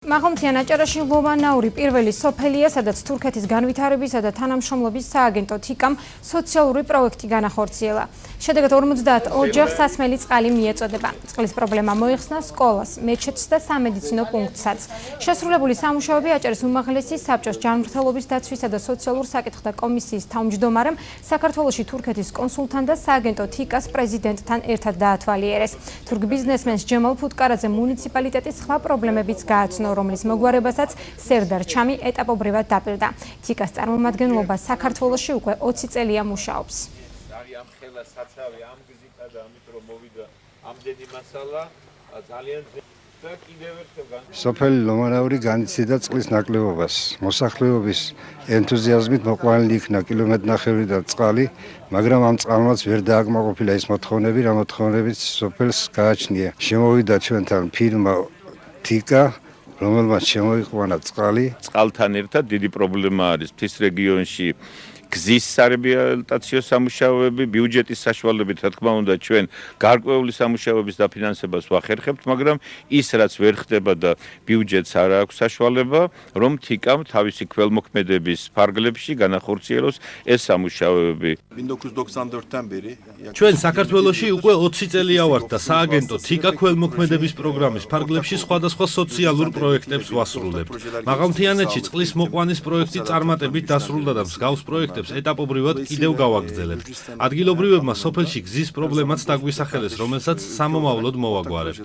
მაღალმთიან აჭარაში ლოვანაური პირველი სოფელია, სადაც თურქეთის განვითარებისა და თანამშრომლობის სააგენტო თიკამ სოციალური პროექტი განახორციელა. შედეგად 50 ოჯახს სასმელი წყალი მიეწოდება. წყლის პრობლემა მოიხსნა სკოლას, მეჩეთს და სამედიცინო პუნქტსაც. შესრულებული სამუშაოები აჭარის უმაღლესი საბჭოს ჯანმრთელობის დაცვისა და სოციალურ საკითხთა კომისიის თავმჯდომარემ საქართველოში თურქეთის კონსულთან და სააგენტო თიკას პრეზიდენტთან ერთად დაათვალიერეს. თურქ ბიზნესმენს ჯემალ ფუტკარაძე მუნიციპალიტეტის სხვა პრობლემებიც გააცნო, რომლის მოგვარებასაც სერდარ ჩამი ეტაპობრივად დაპირდა. თიკას წარმომადგენლობა საქართველოში უკვე 20 წელია მუშაობს. სოფელი ლომანაური განიცდიდა წყლის ნაკლებობას. მოსახლეობის ენთუზიაზმით მოყვანილი იქნა კილომეტრნახევრიდან წყალი, მაგრამ ამ წყალმაც ვერ დააკმაყოფილა ის მოთხოვნები, რა მოთხოვნებით სოფელს გააჩნია. შემოვიდა ჩვენთან ფირმა თიკა, რომელმაც შემოიყვანა წყალი. წყალთან ერთად დიდი პრობლემა არის მთის რეგიონში გზის სარეაბილიტაციო სამუშაოები, ბიუჯეტის საშუალებით, რა თქმა უნდა, ჩვენ გარკვეული სამუშაოების დაფინანსებას ვახერხებთ, მაგრამ ის რაც ვერ ხდება და ბიუჯეტს არ აქვს საშუალება, რომ თიკამ თავისი ქველმოქმედების ფარგლებში განახორციელოს ეს სამუშაოები. 1994-დან ბერი ჩვენ საქართველოში უკვე 20 წელია ვართ და სააგენტო თიკა ქველმოქმედების პროგრამის ფარგლებში სხვადასხვა სოციალურ პროექტებს ვასრულებთ. მაღალმთიანეთში წყლის მოყვანის პროექტი წარმატებით დასრულდა და მსგავს პროექტებს ეტაპობრივად კიდევ გავაგრძელებთ. ადგილობრივებმა სოფელში გზის პრობლემაც დაგვისახელეს, რომელსაც სამომავლოდ მოვაგვარებთ.